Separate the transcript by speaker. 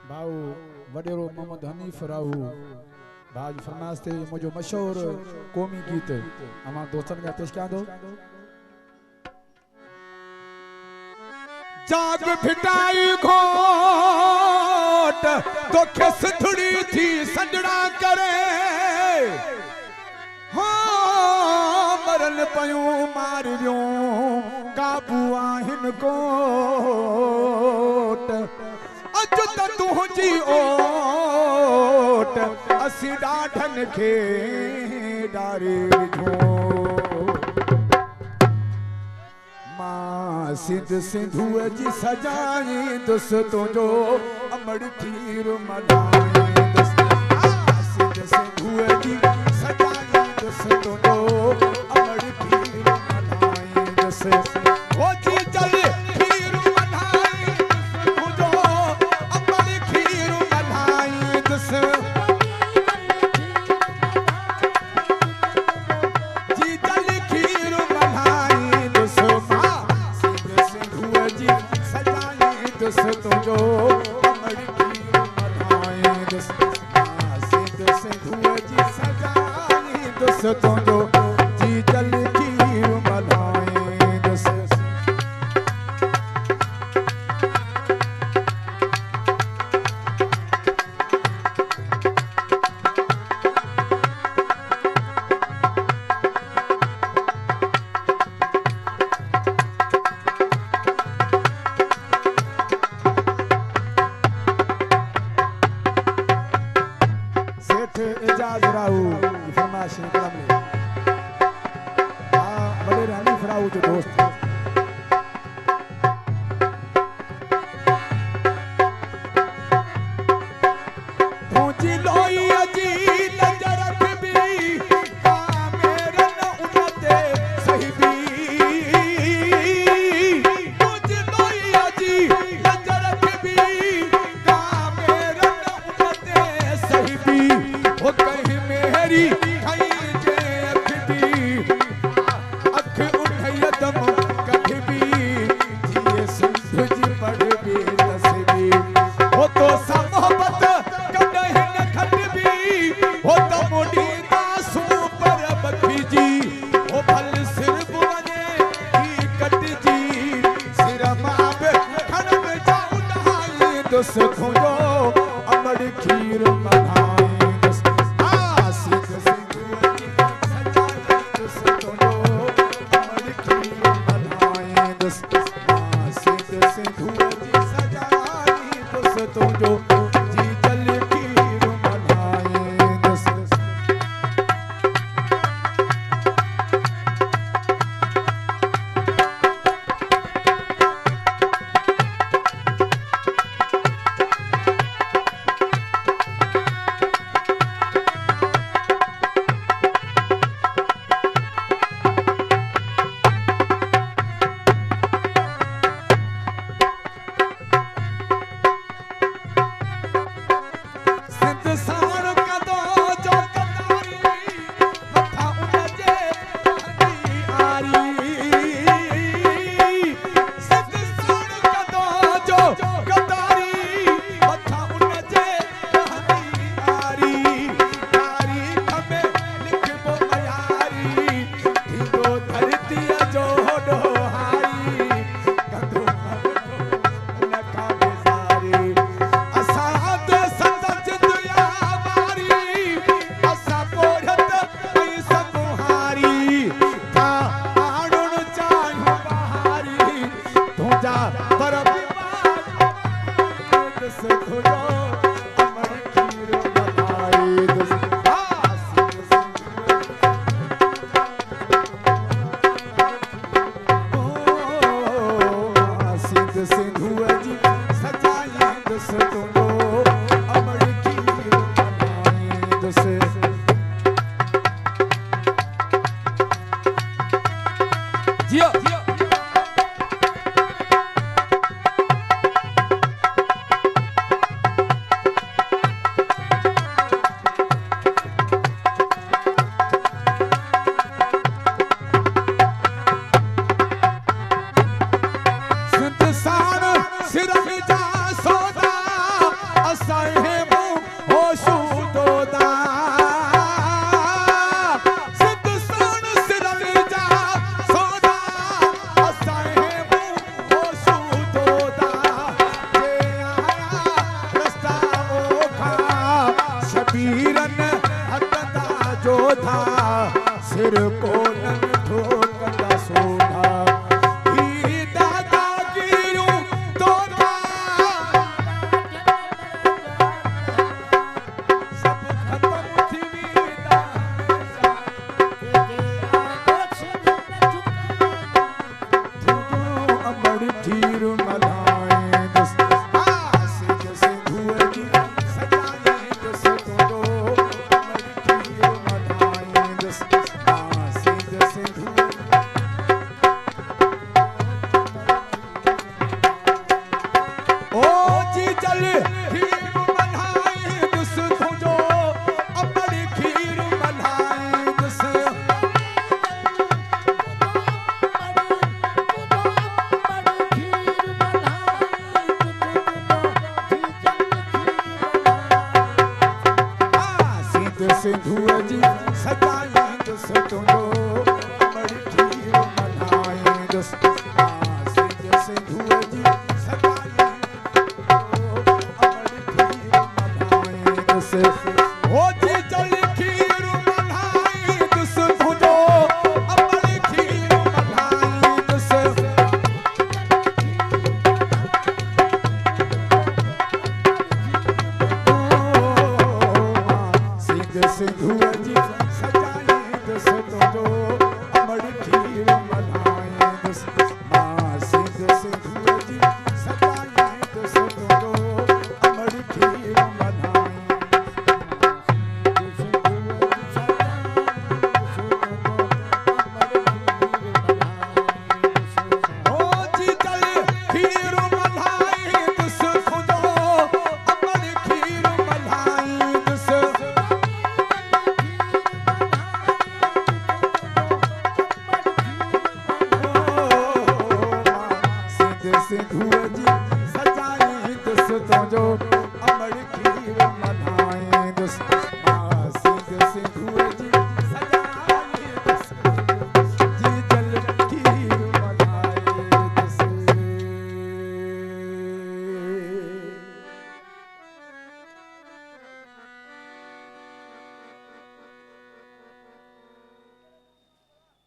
Speaker 1: भाऊ वडेरो मोहम्मद हनीफ राहू भाज फरमाइश थे मुझो मशहूर कौमी गीत अमा दोस्तन का पेश क्या दो जाग फिटाई घोट तो किस थोड़ी थी सजड़ा करे हाँ मरन पयूं मारियों काबू आहिन कोट अज त तुझी ओट असी ॾाढन खे डारे विझो मां सिंध सिंधूअ जी सजाईंदुसि तुंहिंजो अमड़ खीर मल्हाईंदुसि सिंध सिंधूअ जी सजाईंदुसि तुंहिंजो अमड़ खीर मल्हाईंदुसि हो जी चल खीर मल्हाईंदुसि तुंहिंजो अमड़ खीर मल्हाईंदुसि जी चल खीर मल्हाईंदुसि तुझो अमड़ खीर मल्हाईंदुसि सिंध सिंधूअ जी सजाईंदुसि तुंहिंजो जी जल खीर मल्हाईंदुसि एजाज राहू फरमाइश कलम हाँ बड़े रानी फराऊ जो दोस्त तुझी लोई अजी नजर भी मेरे न उनते सही भी तुझी लोई अजी नजर भी मेरे न उनते सही भी वो कहीं मेरी कहीं जे अख भी अख उठाई दम कख भी जिए सिंध जी पढ़ भी तस्बी वो तो सा मोहब्बत कदह न खट भी वो तो मुड़ी दासू पर बखी जी वो भल सिर बुने की कट जी सिर मां पे खण में जाऊं नहाई दुस तुझो अमड़ खीर मल्हाई तुझो जी जल खीर मल्हाईंदुसि सिरन जा सौदा सिंधुअ जी सजाई अमड़ खीर मल्हाई दुस ओ जी जल खीर मल्हाई दुस तुझो अमड़ खीर मल्हाई दुस सिंधुअ जी सजाई दुस तुझो अमड़ खीर मल्हाई दुस मां सिंधुअ जी सजाई दुस तुझो अमड़ खीर मल्हाई ओ जी जल खीर मल्हाई दुस तुझो अमड़ खीर मल्हाई दुस सिंधुअ जी सजाई दुस तुझो अमड़ खीर मल्हाई दुस